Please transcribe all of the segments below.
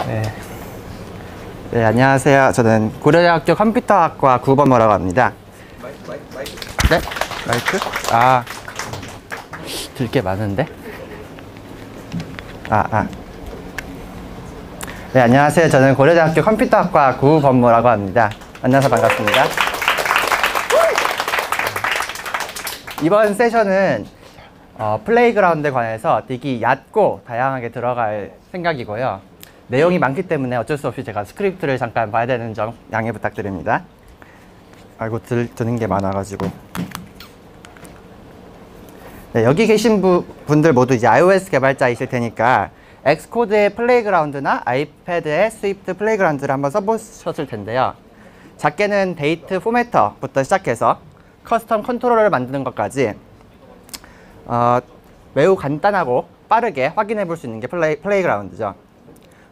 네. 네, 안녕하세요. 저는 고려대학교 컴퓨터학과 구범호라고 합니다. 네? 마이크? 아, 들 게 많은데? 네, 안녕하세요. 저는 고려대학교 컴퓨터학과 구범호라고 합니다. 만나서 반갑습니다. 이번 세션은 플레이그라운드에 관해서 되게 얕고 다양하게 들어갈 생각이고요. 내용이 많기 때문에 어쩔 수 없이 제가 스크립트를 잠깐 봐야 되는 점 양해 부탁드립니다. 아이고, 드는 게 많아가지고. 네, 여기 계신 분들 모두 이제 iOS 개발자이실 테니까 엑스코드의 플레이그라운드나 아이패드의 스위프트 플레이그라운드를 한번 써보셨을 텐데요. 작게는 데이트 포매터부터 시작해서 커스텀 컨트롤러를 만드는 것까지 매우 간단하고 빠르게 확인해 볼 수 있는 게 플레이그라운드죠.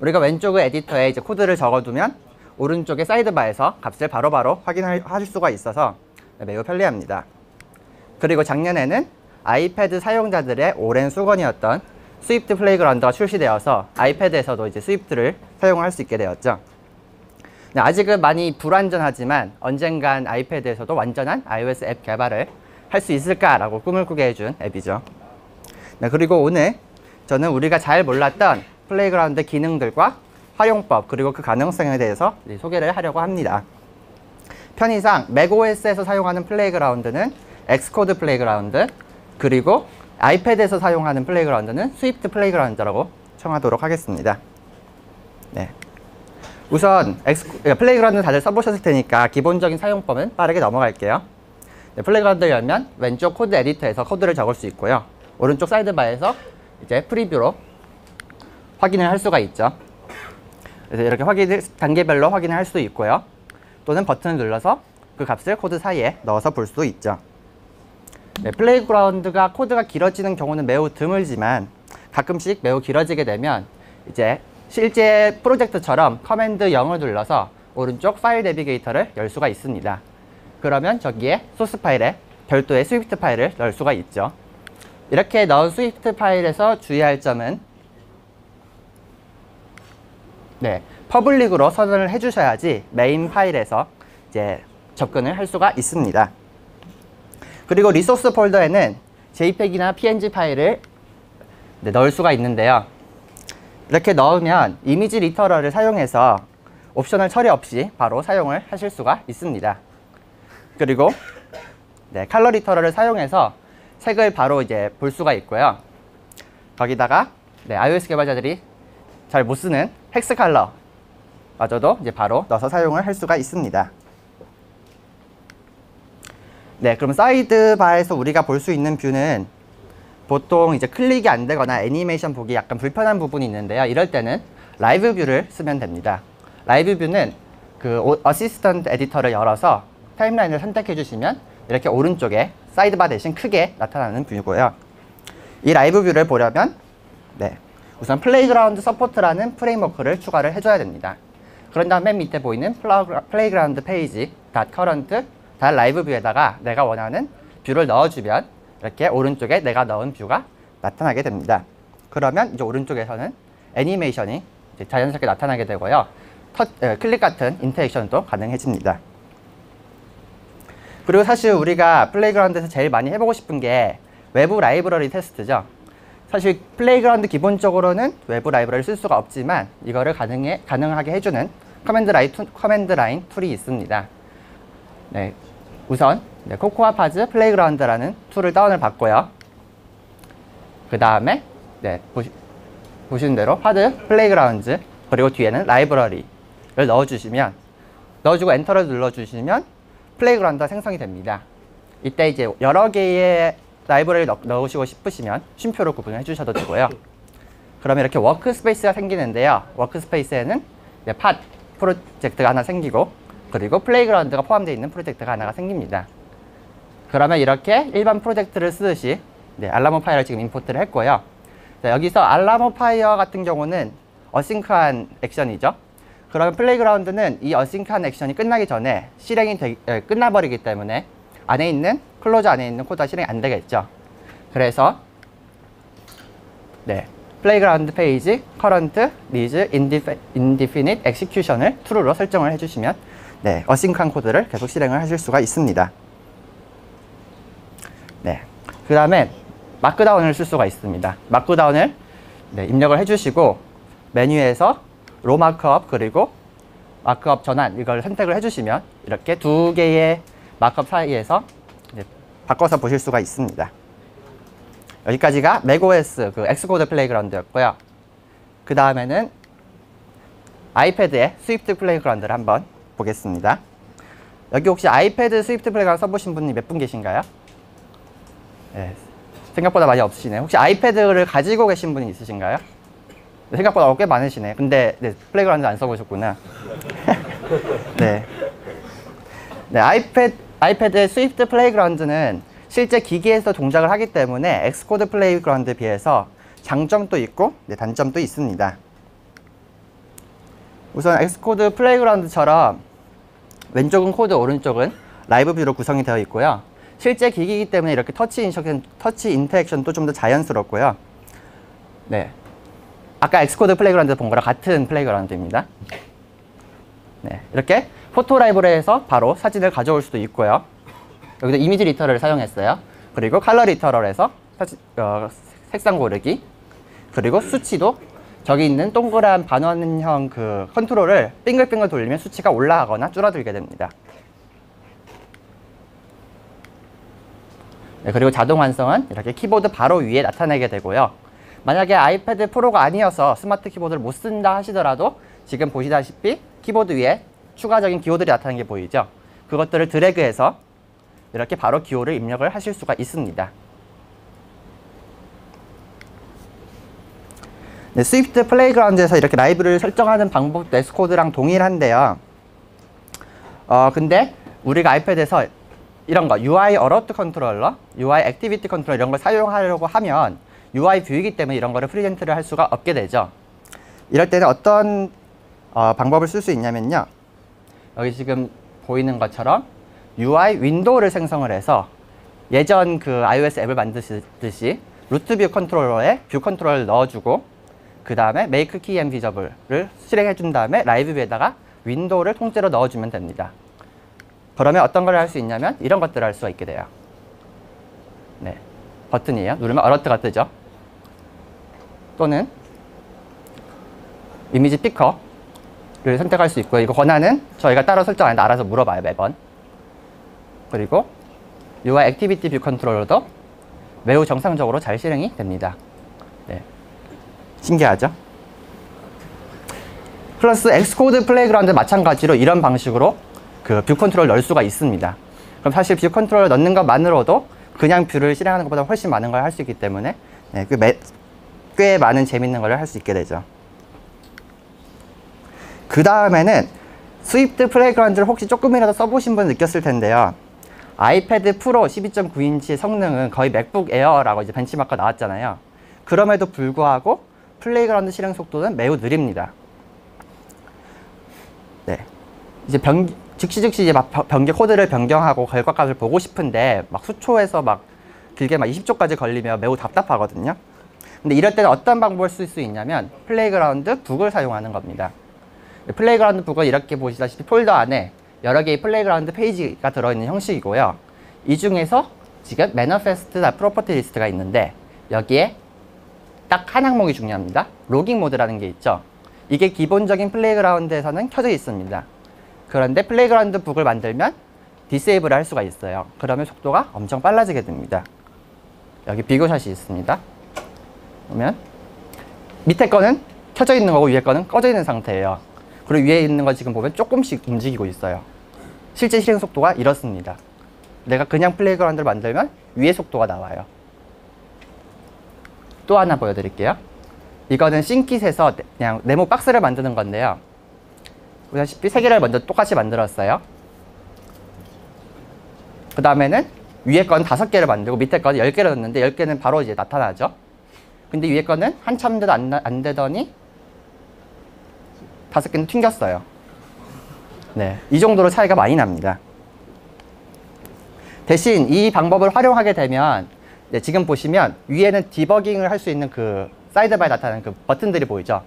우리가 왼쪽 에디터에 이제 코드를 적어두면 오른쪽의 사이드바에서 값을 바로바로 확인하실 수가 있어서 매우 편리합니다. 그리고 작년에는 아이패드 사용자들의 오랜 수건이었던 스위프트 플레이그라운드가 출시되어서 아이패드에서도 이제 스위프트를 사용할 수 있게 되었죠. 아직은 많이 불완전하지만 언젠간 아이패드에서도 완전한 iOS 앱 개발을 할 수 있을까라고 꿈을 꾸게 해준 앱이죠. 네, 그리고 오늘 저는 우리가 잘 몰랐던 플레이그라운드 기능들과 활용법 그리고 그 가능성에 대해서 소개를 하려고 합니다. 편의상 맥OS에서 사용하는 플레이그라운드는 엑스코드 플레이그라운드, 그리고 아이패드에서 사용하는 플레이그라운드는 스위프트 플레이그라운드라고 청하도록 하겠습니다. 네. 우선 플레이그라운드 다들 써보셨을 테니까 기본적인 사용법은 빠르게 넘어갈게요. 네, 플레이그라운드를 열면 왼쪽 코드 에디터에서 코드를 적을 수 있고요. 오른쪽 사이드바에서 이제 프리뷰로 확인을 할 수가 있죠. 그래서 이렇게 단계별로 확인을 할 수 있고요. 또는 버튼을 눌러서 그 값을 코드 사이에 넣어서 볼 수 있죠. 네, 플레이그라운드가 코드가 길어지는 경우는 매우 드물지만 가끔씩 매우 길어지게 되면 이제 실제 프로젝트처럼 커맨드 0을 눌러서 오른쪽 파일 내비게이터를 열 수가 있습니다. 그러면 저기에 소스 파일에 별도의 스위프트 파일을 넣을 수가 있죠. 이렇게 넣은 스위프트 파일에서 주의할 점은 퍼블릭으로 선언을 해주셔야지 메인 파일에서 이제 접근을 할 수가 있습니다. 그리고 리소스 폴더에는 JPEG이나 PNG 파일을 넣을 수가 있는데요. 이렇게 넣으면 이미지 리터럴을 사용해서 옵셔널 처리 없이 바로 사용을 하실 수가 있습니다. 그리고 컬러 리터럴을 사용해서 색을 바로 이제 볼 수가 있고요. 거기다가 iOS 개발자들이 잘 못 쓰는 헥스 컬러 마저도 이제 바로 넣어서 사용을 할 수가 있습니다. 네, 그럼 사이드바에서 우리가 볼 수 있는 뷰는 보통 이제 클릭이 안 되거나 애니메이션 보기 약간 불편한 부분이 있는데요. 이럴 때는 라이브 뷰를 쓰면 됩니다. 라이브 뷰는 그 어시스턴트 에디터를 열어서 타임라인을 선택해 주시면 이렇게 오른쪽에 사이드바 대신 크게 나타나는 뷰고요. 이 라이브 뷰를 보려면 우선 플레이그라운드 서포트라는 프레임워크를 추가를 해줘야 됩니다. 그런 다음 맨 밑에 보이는 플레이그라운드 페이지 .current .live 뷰에다가 내가 원하는 뷰를 넣어주면 이렇게 오른쪽에 내가 넣은 뷰가 나타나게 됩니다. 그러면 이제 오른쪽에서는 애니메이션이 이제 자연스럽게 나타나게 되고요. 클릭 같은 인터랙션도 가능해집니다. 그리고 사실 우리가 플레이그라운드에서 제일 많이 해보고 싶은 게 외부 라이브러리 테스트죠. 사실 플레이그라운드 기본적으로는 외부 라이브러리를 쓸 수가 없지만 이거를 가능하게 해주는 커맨드 라인 툴이 있습니다. 네, 우선 코코아파즈 플레이그라운드라는 툴을 다운을 받고요. 그 다음에 보시는 대로 하드 플레이그라운드 그리고 뒤에는 라이브러리를 넣어주고 엔터를 눌러주시면 플레이그라운드가 생성이 됩니다. 이때 이제 여러 개의 라이브러리를 넣으시고 싶으시면 쉼표로 구분을 해주셔도 되고요. 그러면 이렇게 워크스페이스가 생기는데요. 워크스페이스에는 팟 프로젝트가 하나 생기고 그리고 플레이그라운드가 포함되어 있는 프로젝트가 하나가 생깁니다. 그러면 이렇게 일반 프로젝트를 쓰듯이 알라모 파이어를 지금 임포트를 했고요. 여기서 알라모 파이어 같은 경우는 어싱크한 액션이죠. 그러면 플레이그라운드는 이 어싱크한 액션이 끝나기 전에 실행이 끝나버리기 때문에 클로저 안에 있는 코드가 실행이 안 되겠죠. 그래서 플레이그라운드 페이지 current needs indefinite execution을 true로 설정을 해주시면 네, 어싱크한 코드를 계속 실행을 하실 수가 있습니다. 네, 그 다음에 마크다운을 쓸 수가 있습니다. 마크다운을 네, 입력을 해주시고 메뉴에서 로 마크업 그리고 마크업 전환 이걸 선택을 해주시면 이렇게 두 개의 마크업 사이에서 이제 바꿔서 보실 수가 있습니다. 여기까지가 맥OS 그 엑스코드 플레이그라운드였고요. 그 다음에는 아이패드의 스위프트 플레이그라운드를 한번 보겠습니다. 여기 혹시 아이패드 스위프트 플레이그라운드 써보신 분이 몇 분 계신가요? 네, 생각보다 많이 없으시네요. 혹시 아이패드를 가지고 계신 분이 있으신가요? 생각보다 꽤 많으시네. 근데 네, 플레이그라운드 안 써보셨구나. 네. 네, 아이패드의 스위프트 플레이그라운드는 실제 기기에서 동작을 하기 때문에 엑스코드 플레이그라운드에 비해서 장점도 있고 네, 단점도 있습니다. 우선 엑스코드 플레이그라운드처럼 왼쪽은 코드, 오른쪽은 라이브 뷰로 구성이 되어 있고요. 실제 기기이기 때문에 이렇게 터치 인터액션도 좀 더 자연스럽고요. 네, 아까 엑스코드 플레이그라운드 본 거랑 같은 플레이그라운드입니다. 네, 이렇게 포토 라이브러리에서 바로 사진을 가져올 수도 있고요. 여기도 이미지 리터럴을 사용했어요. 그리고 컬러 리터럴에서 색상 고르기, 그리고 수치도 저기 있는 동그란 반원형 그 컨트롤을 빙글빙글 돌리면 수치가 올라가거나 줄어들게 됩니다. 네, 그리고 자동 완성은 이렇게 키보드 바로 위에 나타내게 되고요. 만약에 아이패드 프로가 아니어서 스마트 키보드를 못 쓴다 하시더라도 지금 보시다시피 키보드 위에 추가적인 기호들이 나타나는 게 보이죠? 그것들을 드래그해서 이렇게 바로 기호를 입력을 하실 수가 있습니다. 네, 스위프트 플레이그라운드에서 이렇게 라이브를 설정하는 방법도 엑스코드랑 동일한데요. 근데 우리가 아이패드에서 이런 거 UI 어러트 컨트롤러, UI 액티비티 컨트롤러 이런 걸 사용하려고 하면 UI 뷰이기 때문에 이런 거를 프리젠트를 할 수가 없게 되죠. 이럴 때는 어떤 방법을 쓸 수 있냐면요. 여기 지금 보이는 것처럼 UI 윈도우를 생성을 해서 예전 그 iOS 앱을 만드듯이 루트 뷰 컨트롤러에 뷰 컨트롤러를 넣어주고 그 다음에 make key and visible를 실행해 준 다음에 라이브 뷰에다가 윈도우를 통째로 넣어주면 됩니다. 그러면 어떤 걸 할 수 있냐면 이런 것들을 할 수가 있게 돼요. 네, 버튼이에요. 누르면 어러트가 뜨죠. 또는 이미지 피커를 선택할 수 있고요. 이거 권한은 저희가 따로 설정 안 해도 알아서 물어봐요, 매번. 그리고 UI 액티비티 뷰 컨트롤러도 매우 정상적으로 잘 실행이 됩니다. 네, 신기하죠? 플러스 엑스코드 플레이그라운드 마찬가지로 이런 방식으로 그 뷰 컨트롤 넣을 수가 있습니다. 그럼 사실 뷰 컨트롤 넣는 것만으로도 그냥 뷰를 실행하는 것보다 훨씬 많은 걸 할 수 있기 때문에 네, 꽤 많은 재밌는 걸 할 수 있게 되죠. 그 다음에는 스위프트 플레이그라운드를 혹시 조금이라도 써보신 분 느꼈을 텐데요. 아이패드 프로 12.9인치의 성능은 거의 맥북 에어라고 이제 벤치마크가 나왔잖아요. 그럼에도 불구하고 플레이그라운드 실행 속도는 매우 느립니다. 네, 이제 즉시 이제 변경 코드를 변경하고 결과값을 보고 싶은데 막 수초에서 막 길게 막 20초까지 걸리면 매우 답답하거든요. 근데 이럴 때는 어떤 방법을 쓸 수 있냐면 플레이그라운드 북을 사용하는 겁니다. 플레이그라운드 북은 이렇게 보시다시피 폴더 안에 여러 개의 플레이그라운드 페이지가 들어있는 형식이고요. 이 중에서 지금 매니페스트나 프로퍼티 리스트가 있는데 여기에 딱 한 항목이 중요합니다. 로깅 모드라는 게 있죠. 이게 기본적인 플레이그라운드에서는 켜져 있습니다. 그런데 플레이그라운드 북을 만들면 디세이블을 할 수가 있어요. 그러면 속도가 엄청 빨라지게 됩니다. 여기 비교샷이 있습니다. 보면 밑에 거는 켜져 있는 거고 위에 거는 꺼져 있는 상태예요. 그리고 위에 있는 거 지금 보면 조금씩 움직이고 있어요. 실제 실행 속도가 이렇습니다. 내가 그냥 플레이그라운드를 만들면 위에 속도가 나와요. 또 하나 보여드릴게요. 이거는 싱킷에서 그냥 네모 박스를 만드는 건데요. 보시다시피 3개를 먼저 똑같이 만들었어요. 그 다음에는 위에 건 5개를 만들고 밑에 건 10개를 넣었는데 10개는 바로 이제 나타나죠. 근데 위에 거는 한참 돼도 안 되더니 5개는 튕겼어요. 네, 이 정도로 차이가 많이 납니다. 대신 이 방법을 활용하게 되면 네, 지금 보시면 위에는 디버깅을 할 수 있는 그 사이드바에 나타나는 그 버튼들이 보이죠.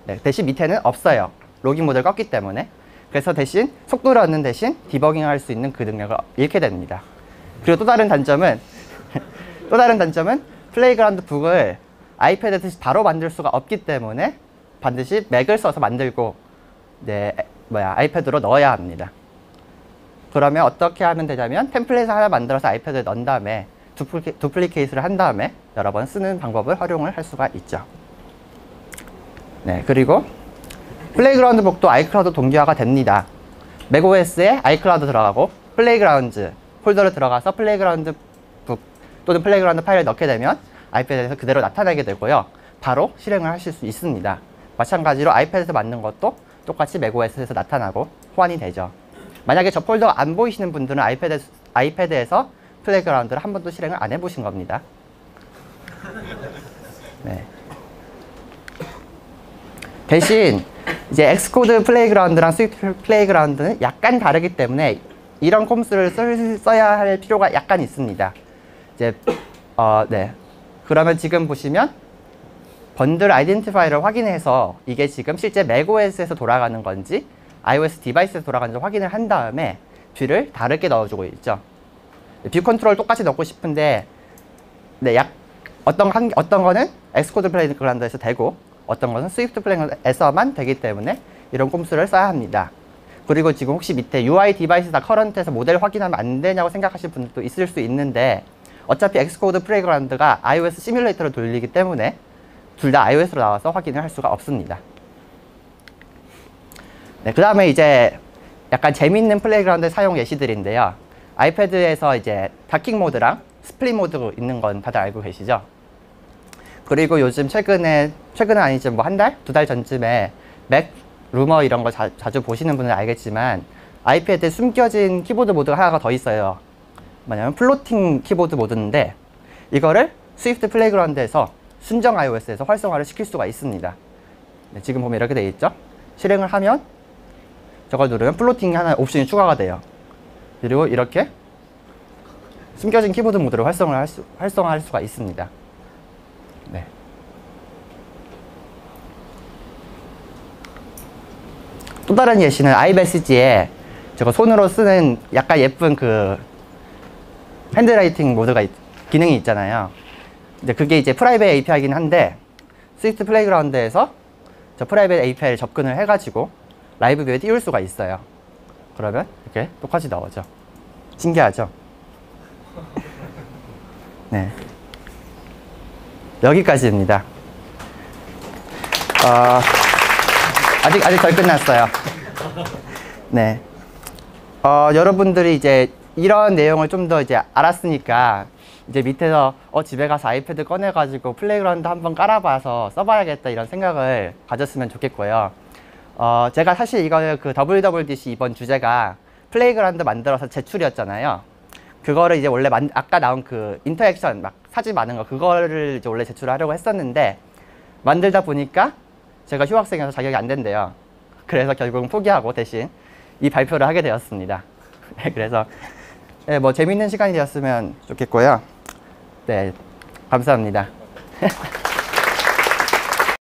네, 대신 밑에는 없어요. 로깅 모드를 껐기 때문에. 그래서 대신 속도를 얻는 대신 디버깅할 수 있는 그 능력을 잃게 됩니다. 그리고 또 다른 단점은 플레이그라운드 북을 아이패드에서 바로 만들 수가 없기 때문에 반드시 맥을 써서 만들고 아이패드로 넣어야 합니다. 그러면 어떻게 하면 되냐면 템플릿을 하나 만들어서 아이패드에 넣은 다음에 두플리케이트를 한 다음에 여러 번 쓰는 방법을 활용을 할 수가 있죠. 네, 그리고 플레이그라운드 북도 아이클라우드 동기화가 됩니다. 맥OS에 아이클라우드 들어가고 플레이그라운드 폴더로 들어가서 플레이그라운드 북 또는 플레이그라운드 파일을 넣게 되면 아이패드에서 그대로 나타나게 되고요. 바로 실행을 하실 수 있습니다. 마찬가지로 아이패드에서 만든 것도 똑같이 맥OS에서 나타나고 호환이 되죠. 만약에 저 폴더가 안 보이시는 분들은 아이패드에서 플레이그라운드를 한 번도 실행을 안 해보신 겁니다. 네. 대신 이제 엑스코드 플레이그라운드랑 스위프트 플레이그라운드는 약간 다르기 때문에 이런 콤스를 써야 할 필요가 약간 있습니다. 이제 네. 그러면 지금 보시면 번들 아이덴티파이를 확인해서 이게 지금 실제 맥OS에서 돌아가는 건지 iOS 디바이스에서 돌아가는지 확인을 한 다음에 뷰를 다르게 넣어주고 있죠. 뷰 컨트롤 똑같이 넣고 싶은데 네, 어떤 거는 엑스코드 플레이그라운드에서 되고 어떤 것은 스위프트 플레이그라운드에서만 되기 때문에 이런 꼼수를 써야 합니다. 그리고 지금 혹시 밑에 UI 디바이스다 커런트에서 모델 확인하면 안 되냐고 생각하실 분들도 있을 수 있는데 어차피 엑스코드 플레이그라운드가 iOS 시뮬레이터를 돌리기 때문에 둘 다 iOS로 나와서 확인을 할 수가 없습니다. 네, 그 다음에 이제 약간 재밌는 플레이그라운드 사용 예시들인데요. 아이패드에서 이제 다킹 모드랑 스플릿 모드 있는 건 다들 알고 계시죠? 그리고 요즘 최근은 아니지만 뭐 한 달? 두 달 전쯤에 맥 루머 이런 거 자주 보시는 분은 알겠지만 아이패드에 숨겨진 키보드 모드가 하나가 더 있어요. 뭐냐면 플로팅 키보드 모드인데 이거를 스위프트 플레이그라운드에서 순정 iOS에서 활성화를 시킬 수가 있습니다. 네, 지금 보면 이렇게 되어 있죠? 실행을 하면 저걸 누르면 플로팅이 하나 옵션이 추가가 돼요. 그리고 이렇게 숨겨진 키보드 모드를 활성화할 수가 있습니다. 네. 또 다른 예시는 iMessage에 제가 손으로 쓰는 약간 예쁜 그 핸드라이팅 모드가 기능이 있잖아요. 근데 그게 이제 프라이빗 API이긴 한데 스위프트 플레이그라운드에서 저 프라이빗 API를 접근을 해가지고 라이브 뷰에 띄울 수가 있어요. 그러면 이렇게 똑같이 나오죠. 신기하죠? 네. 여기까지입니다. 아직 덜 끝났어요. 네. 여러분들이 이제 이런 내용을 좀 더 이제 알았으니까 이제 밑에서 집에 가서 아이패드 꺼내가지고 플레이그라운드 한번 깔아봐서 써봐야겠다 이런 생각을 가졌으면 좋겠고요. 제가 사실 이거 그 WWDC 이번 주제가 플레이그라운드 만들어서 제출이었잖아요. 그거를 이제 원래 아까 나온 그 인터액션 막 사진 많은 거 그거를 이제 원래 제출하려고 했었는데 만들다 보니까 제가 휴학생이라서 자격이 안 된대요. 그래서 결국은 포기하고 대신 이 발표를 하게 되었습니다. 네, 그래서 네, 뭐 재밌는 시간이 되었으면 좋겠고요. 네, 감사합니다.